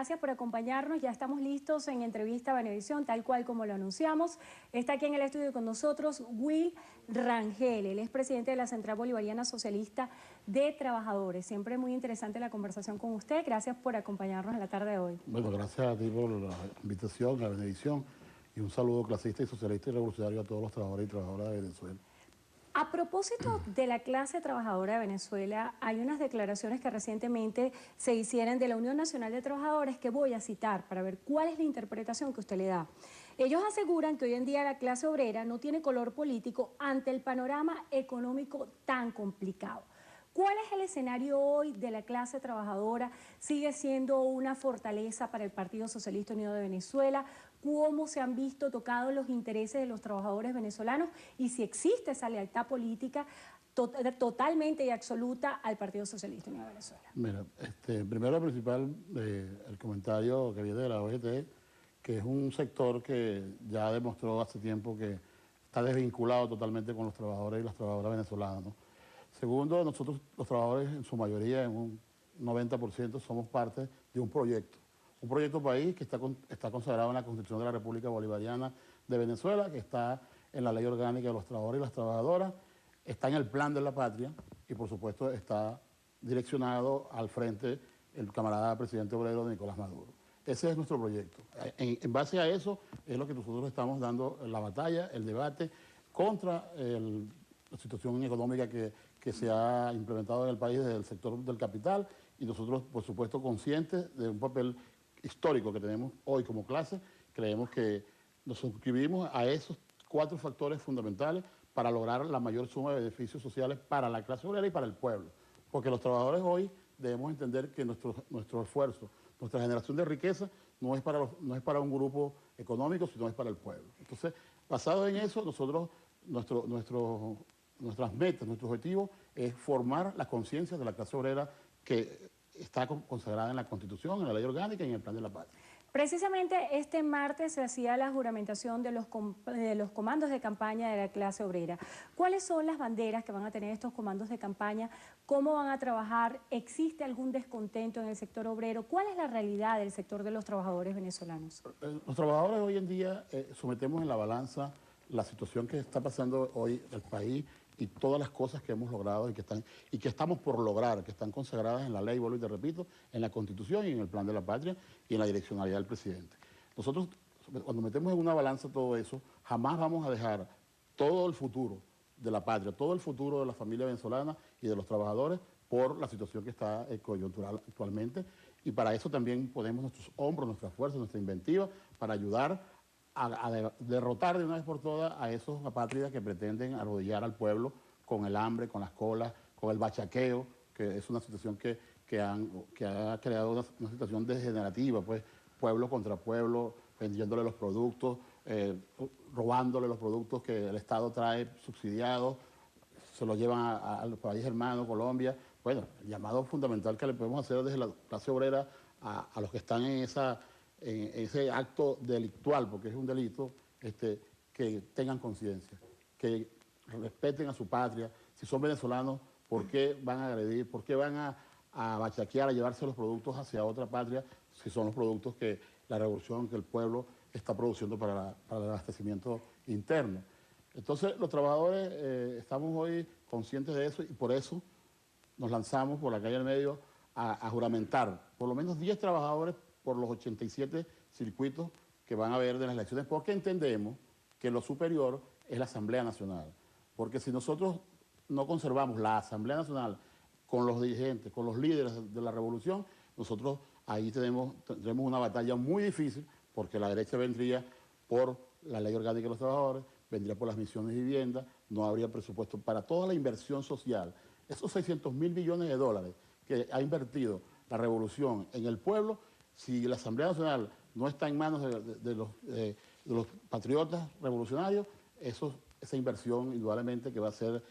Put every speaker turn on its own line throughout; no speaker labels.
gracias por acompañarnos. Ya estamos listos en Entrevista a Venevisión, tal cual como lo anunciamos. Está aquí en el estudio con nosotros Will Rangel. Él es presidente de la Central Bolivariana Socialista de Trabajadores. Siempre muy interesante la conversación con usted. Gracias por acompañarnos en la tarde de hoy.
Bueno, gracias a ti por la invitación, a Venevisión, y un saludo clasista y socialista y revolucionario a todos los trabajadores y trabajadoras de Venezuela.
A propósito de la clase trabajadora de Venezuela, hay unas declaraciones que recientemente se hicieron de la Unión Nacional de Trabajadores que voy a citar para ver cuál es la interpretación que usted le da. Ellos aseguran que hoy en día la clase obrera no tiene color político ante el panorama económico tan complicado. ¿Cuál es el escenario hoy de la clase trabajadora? ¿Sigue siendo una fortaleza para el Partido Socialista Unido de Venezuela? ¿Cómo se han visto tocados los intereses de los trabajadores venezolanos? Y si existe esa lealtad política totalmente y absoluta al Partido Socialista Unido de Venezuela.
Mira, primero principal, el comentario que viene de la OIT, que es un sector que ya demostró hace tiempo que está desvinculado totalmente con los trabajadores y las trabajadoras venezolanas, ¿no? Segundo, nosotros los trabajadores en su mayoría, en un 90%, somos parte de un proyecto país que está consagrado en la Constitución de la República Bolivariana de Venezuela, que está en la Ley Orgánica de los Trabajadores y las Trabajadoras, está en el Plan de la Patria y por supuesto está direccionado al frente el camarada presidente obrero Nicolás Maduro. Ese es nuestro proyecto. En base a eso es lo que nosotros estamos dando la batalla, el debate contra la situación económica que se ha implementado en el país desde el sector del capital, y nosotros, por supuesto, conscientes de un papel histórico que tenemos hoy como clase, creemos que nos suscribimos a esos 4 factores fundamentales para lograr la mayor suma de beneficios sociales para la clase obrera y para el pueblo. Porque los trabajadores hoy debemos entender que nuestro esfuerzo, nuestra generación de riqueza no es para un grupo económico, sino es para el pueblo. Entonces, basado en eso, nosotros, nuestras metas, nuestro objetivo es formar la conciencia de la clase obrera que está consagrada en la Constitución, en la Ley Orgánica y en el Plan de la Patria.
Precisamente este martes se hacía la juramentación de los comandos de campaña de la clase obrera. ¿Cuáles son las banderas que van a tener estos comandos de campaña? ¿Cómo van a trabajar? ¿Existe algún descontento en el sector obrero? ¿Cuál es la realidad del sector de los trabajadores venezolanos?
Los trabajadores hoy en día sometemos en la balanza la situación que está pasando hoy el país y todas las cosas que hemos logrado y que estamos por lograr, que están consagradas en la ley, vuelvo y te repito, en la Constitución y en el Plan de la Patria y en la direccionalidad del presidente. Nosotros, cuando metemos en una balanza todo eso, jamás vamos a dejar todo el futuro de la patria, todo el futuro de la familia venezolana y de los trabajadores por la situación que está coyuntural actualmente, y para eso también ponemos nuestros hombros, nuestras fuerzas, nuestra inventiva para ayudar a derrotar de una vez por todas a esos apátridas que pretenden arrodillar al pueblo con el hambre, con las colas, con el bachaqueo, que es una situación que ha creado una situación degenerativa, pues, pueblo contra pueblo, vendiéndole los productos, robándole los productos que el Estado trae subsidiados, se los llevan al país hermano, Colombia. Bueno, el llamado fundamental que le podemos hacer desde la clase obrera a los que están en ese acto delictual, porque es un delito, que tengan conciencia, que respeten a su patria. Si son venezolanos, ¿por qué van a agredir? ¿Por qué van a bachaquear, a llevarse los productos hacia otra patria si son los productos que la revolución, que el pueblo está produciendo para el abastecimiento interno? Entonces, los trabajadores estamos hoy conscientes de eso y por eso nos lanzamos por la calle del medio a juramentar por lo menos 10 trabajadores por los 87 circuitos que van a haber de las elecciones, porque entendemos que lo superior es la Asamblea Nacional. Porque si nosotros no conservamos la Asamblea Nacional con los dirigentes, con los líderes de la revolución, nosotros ahí tendremos una batalla muy difícil, porque la derecha vendría por la Ley Orgánica de los Trabajadores, vendría por las misiones de vivienda, no habría presupuesto para toda la inversión social. Esos 600.000 millones de dólares que ha invertido la revolución en el pueblo, si la Asamblea Nacional no está en manos de los patriotas revolucionarios, esa inversión indudablemente que va a ser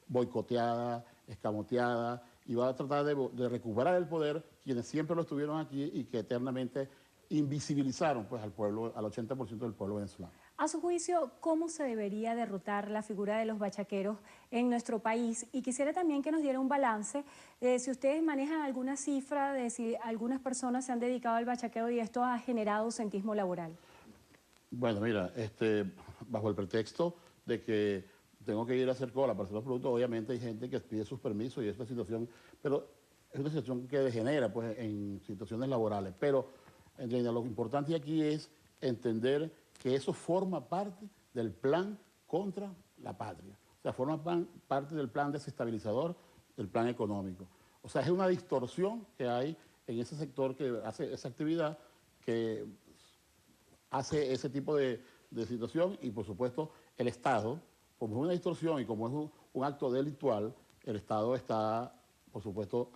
boicoteada, escamoteada, y va a tratar de recuperar el poder quienes siempre lo estuvieron aquí y que eternamente invisibilizaron, pues, al pueblo, al 80% del pueblo venezolano.
A su juicio, ¿cómo se debería derrotar la figura de los bachaqueros en nuestro país? Y quisiera también que nos diera un balance, si ustedes manejan alguna cifra de si algunas personas se han dedicado al bachaqueo y esto ha generado ausentismo laboral.
Bueno, mira, bajo el pretexto de que tengo que ir a hacer cola para hacer los productos, obviamente hay gente que pide sus permisos y esta situación, pero es una situación que degenera pues, en situaciones laborales. Pero en realidad lo importante aquí es entender que eso forma parte del plan contra la patria. O sea, parte del plan desestabilizador, del plan económico. O sea, es una distorsión que hay en ese sector que hace esa actividad que hace ese tipo de situación y, por supuesto, el Estado, como es una distorsión y como es un acto delictual, el Estado está, por supuesto,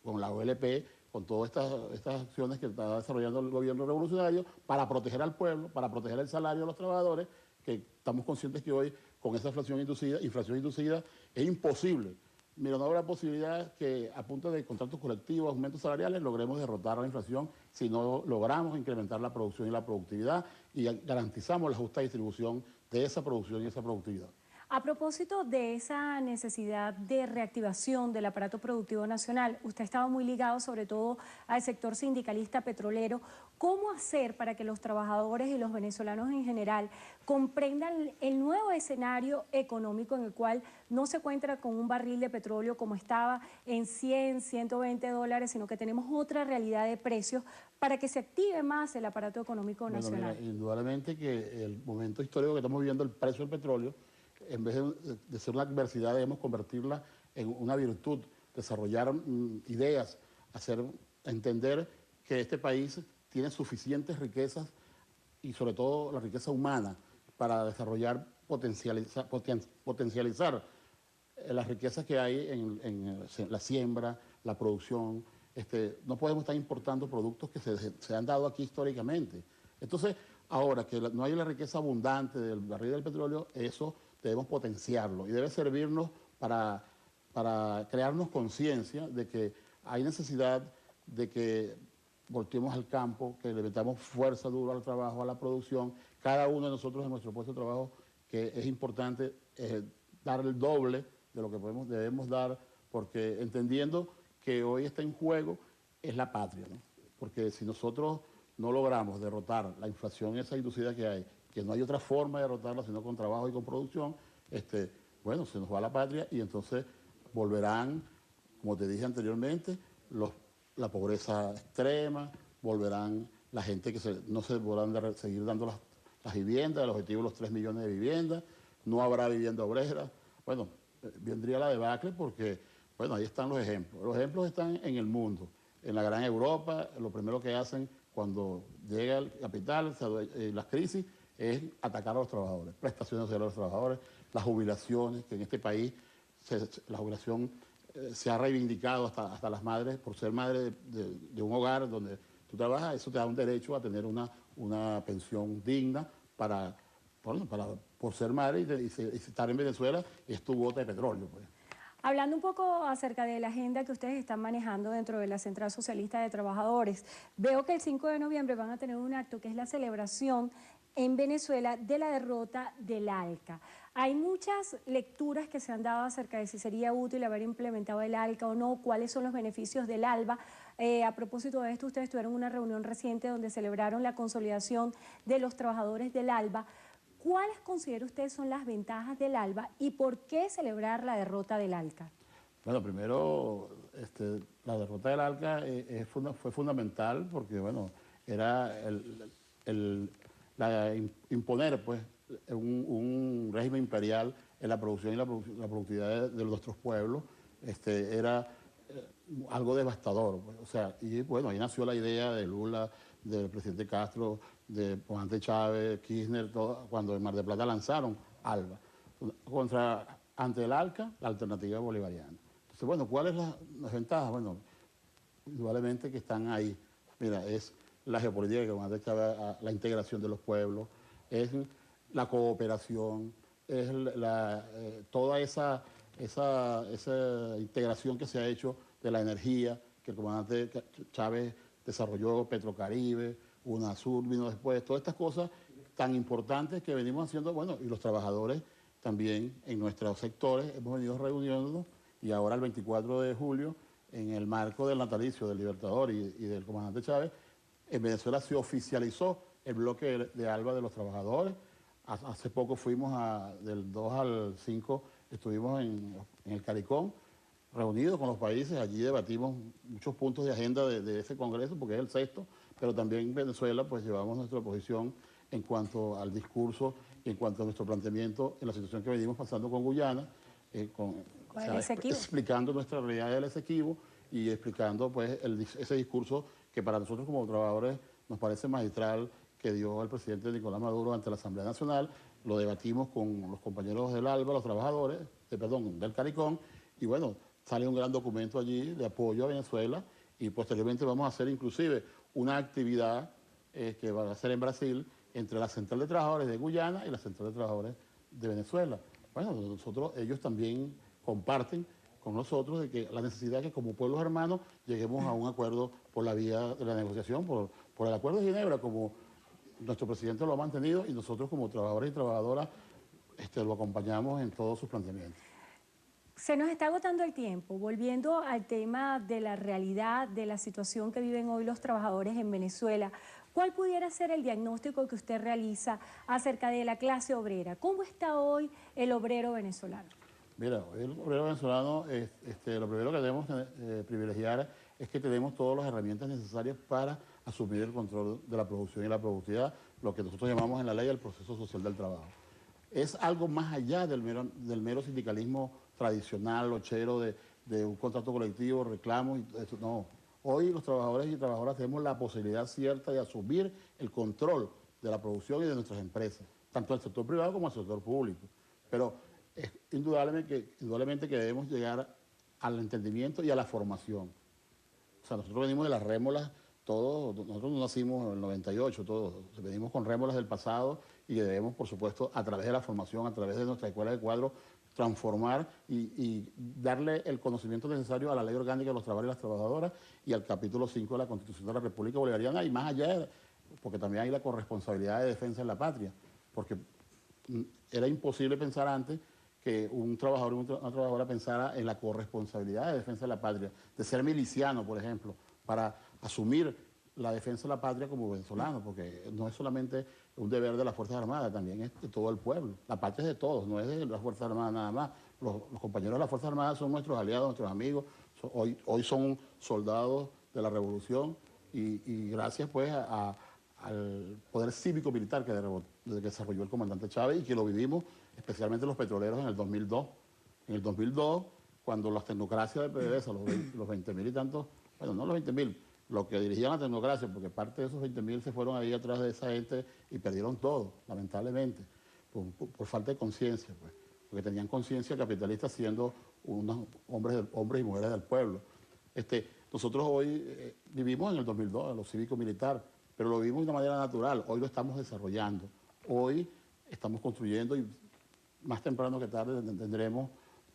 con la OLP, con todas estas acciones que está desarrollando el gobierno revolucionario para proteger al pueblo, para proteger el salario de los trabajadores, que estamos conscientes que hoy, con esa inflación inducida, es imposible. Mira, no habrá posibilidad que a punta de contratos colectivos, aumentos salariales, logremos derrotar a la inflación si no logramos incrementar la producción y la productividad y garantizamos la justa distribución de esa producción y esa productividad.
A propósito de esa necesidad de reactivación del aparato productivo nacional, usted estaba muy ligado sobre todo al sector sindicalista petrolero. ¿Cómo hacer para que los trabajadores y los venezolanos en general comprendan el nuevo escenario económico en el cual no se cuenta con un barril de petróleo como estaba en 100, 120 dólares, sino que tenemos otra realidad de precios para que se active más el aparato económico nacional?
Mira, indudablemente que el momento histórico que estamos viviendo, el precio del petróleo, en vez de ser una adversidad, debemos convertirla en una virtud, desarrollar ideas, entender que este país tiene suficientes riquezas y sobre todo la riqueza humana para desarrollar, potencializar las riquezas que hay en la siembra, la producción. No podemos estar importando productos que se han dado aquí históricamente. Entonces, ahora que no hay la riqueza abundante del barril del petróleo, eso debemos potenciarlo y debe servirnos para crearnos conciencia de que hay necesidad de que volteemos al campo, que le metamos fuerza dura al trabajo, a la producción. Cada uno de nosotros en nuestro puesto de trabajo, que es importante dar el doble de lo que debemos dar, porque entendiendo que hoy está en juego es la patria, ¿no? Porque si nosotros no logramos derrotar la inflación esa inducida que hay, que no hay otra forma de derrotarla sino con trabajo y con producción, bueno, se nos va la patria y entonces volverán, como te dije anteriormente, la pobreza extrema, volverán la gente que no se podrán seguir dando las viviendas, el objetivo de los 3 millones de viviendas, no habrá vivienda obrera. Bueno, vendría la debacle porque, bueno, ahí están los ejemplos. Los ejemplos están en el mundo. En la gran Europa, lo primero que hacen cuando llega el capital, las crisis, es atacar a los trabajadores, prestaciones sociales a los trabajadores, las jubilaciones, que en este país la jubilación se ha reivindicado hasta las madres, por ser madre de un hogar donde tú trabajas, eso te da un derecho a tener una pensión digna por ser madre y estar en Venezuela, es tu gota de petróleo, pues.
Hablando un poco acerca de la agenda que ustedes están manejando dentro de la Central Socialista de Trabajadores, veo que el 5 de noviembre van a tener un acto que es la celebración en Venezuela de la derrota del ALCA. Hay muchas lecturas que se han dado acerca de si sería útil haber implementado el ALCA o no, cuáles son los beneficios del ALBA. A propósito de esto, ustedes tuvieron una reunión reciente donde celebraron la consolidación de los trabajadores del ALBA. ¿Cuáles considera usted son las ventajas del ALBA y por qué celebrar la derrota del ALCA?
Bueno, primero, la derrota del ALCA fue fundamental porque, bueno, era imponer pues, un régimen imperial en la producción y la productividad de nuestros pueblos. Era algo devastador. Pues, o sea, y bueno, ahí nació la idea de Lula, del presidente Castro, de Juan Chávez, Kirchner, cuando en Mar del Plata lanzaron ALBA. Ante el ALCA, la alternativa bolivariana. Entonces, bueno, ¿cuáles son las ventajas? Bueno, indudablemente que están ahí. Mira, es la geopolítica que Juan Chávez, la integración de los pueblos, es la cooperación, es toda esa integración que se ha hecho de la energía, que el comandante Chávez desarrolló, Petrocaribe, UNASUR vino después, todas estas cosas tan importantes que venimos haciendo, bueno, y los trabajadores también en nuestros sectores hemos venido reuniéndonos, y ahora el 24 de julio, en el marco del natalicio del Libertador y del comandante Chávez, en Venezuela se oficializó el bloque de ALBA de los trabajadores. Hace poco fuimos del 2 al 5, estuvimos en el CARICOM, reunidos con los países, allí debatimos muchos puntos de agenda de ese congreso, porque es el sexto, pero también en Venezuela pues llevamos nuestra posición en cuanto al discurso y en cuanto a nuestro planteamiento en la situación que venimos pasando con Guyana, explicando nuestra realidad del Esequibo y explicando pues ese discurso que para nosotros como trabajadores nos parece magistral, que dio el presidente Nicolás Maduro ante la Asamblea Nacional. Lo debatimos con los compañeros del ALBA, los trabajadores, del CARICOM, y bueno, sale un gran documento allí de apoyo a Venezuela, y posteriormente vamos a hacer inclusive una actividad que va a ser en Brasil entre la Central de Trabajadores de Guyana y la Central de Trabajadores de Venezuela. Bueno, ellos también comparten con nosotros de que la necesidad de que como pueblos hermanos lleguemos a un acuerdo por la vía de la negociación, por el Acuerdo de Ginebra, como nuestro presidente lo ha mantenido, y nosotros como trabajadores y trabajadoras lo acompañamos en todos sus planteamientos.
Se nos está agotando el tiempo. Volviendo al tema de la realidad, de la situación que viven hoy los trabajadores en Venezuela, ¿cuál pudiera ser el diagnóstico que usted realiza acerca de la clase obrera? ¿Cómo está hoy el obrero venezolano?
Mira, el obrero venezolano, lo primero que debemos privilegiar es que tenemos todas las herramientas necesarias para asumir el control de la producción y la productividad, lo que nosotros llamamos en la ley el proceso social del trabajo. Es algo más allá del mero sindicalismo tradicional, lochero, de un contrato colectivo, reclamos, y eso, no. Hoy los trabajadores y trabajadoras tenemos la posibilidad cierta de asumir el control de la producción y de nuestras empresas, tanto al sector privado como al sector público. Pero es indudablemente que debemos llegar al entendimiento y a la formación. O sea, nosotros venimos de las rémolas, nosotros no nacimos en el 98, todos venimos con rémolas del pasado, y debemos, por supuesto, a través de la formación, a través de nuestra escuela de cuadros, transformar y darle el conocimiento necesario a la Ley Orgánica de los Trabajadores y las Trabajadoras y al capítulo 5 de la Constitución de la República Bolivariana, y más allá, porque también hay la corresponsabilidad de defensa de la patria, porque era imposible pensar antes que un trabajador y una trabajadora pensara en la corresponsabilidad de defensa de la patria, de ser miliciano, por ejemplo, para asumir la defensa de la patria como venezolano, porque no es solamente un deber de las Fuerzas Armadas, también es de todo el pueblo. La patria es de todos, no es de las Fuerzas Armadas nada más. Los compañeros de las Fuerzas Armadas son nuestros aliados, nuestros amigos, hoy son soldados de la revolución, y gracias pues al poder cívico-militar que desarrolló el comandante Chávez, y que lo vivimos especialmente los petroleros en el 2002. En el 2002, cuando las tecnocracias de PDVSA, los 20.000 y tantos, bueno, no los 20.000, los que dirigían la tecnocracia, porque parte de esos 20.000 se fueron ahí atrás de esa gente y perdieron todo, lamentablemente, por falta de conciencia, pues, porque tenían conciencia capitalista siendo unos hombres y mujeres del pueblo. Nosotros hoy vivimos en el 2002, en lo cívico-militar, pero lo vivimos de una manera natural. Hoy lo estamos desarrollando, hoy estamos construyendo, y más temprano que tarde tendremos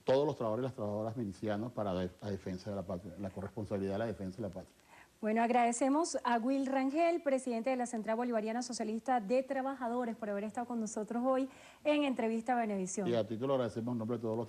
todos los trabajadores y las trabajadoras milicianos para la defensa de la patria, la corresponsabilidad de la defensa de la patria.
Bueno, agradecemos a Will Rangel, presidente de la Central Bolivariana Socialista de Trabajadores, por haber estado con nosotros hoy en Entrevista a Venevisión.
Y a ti te lo agradecemos en nombre de todos los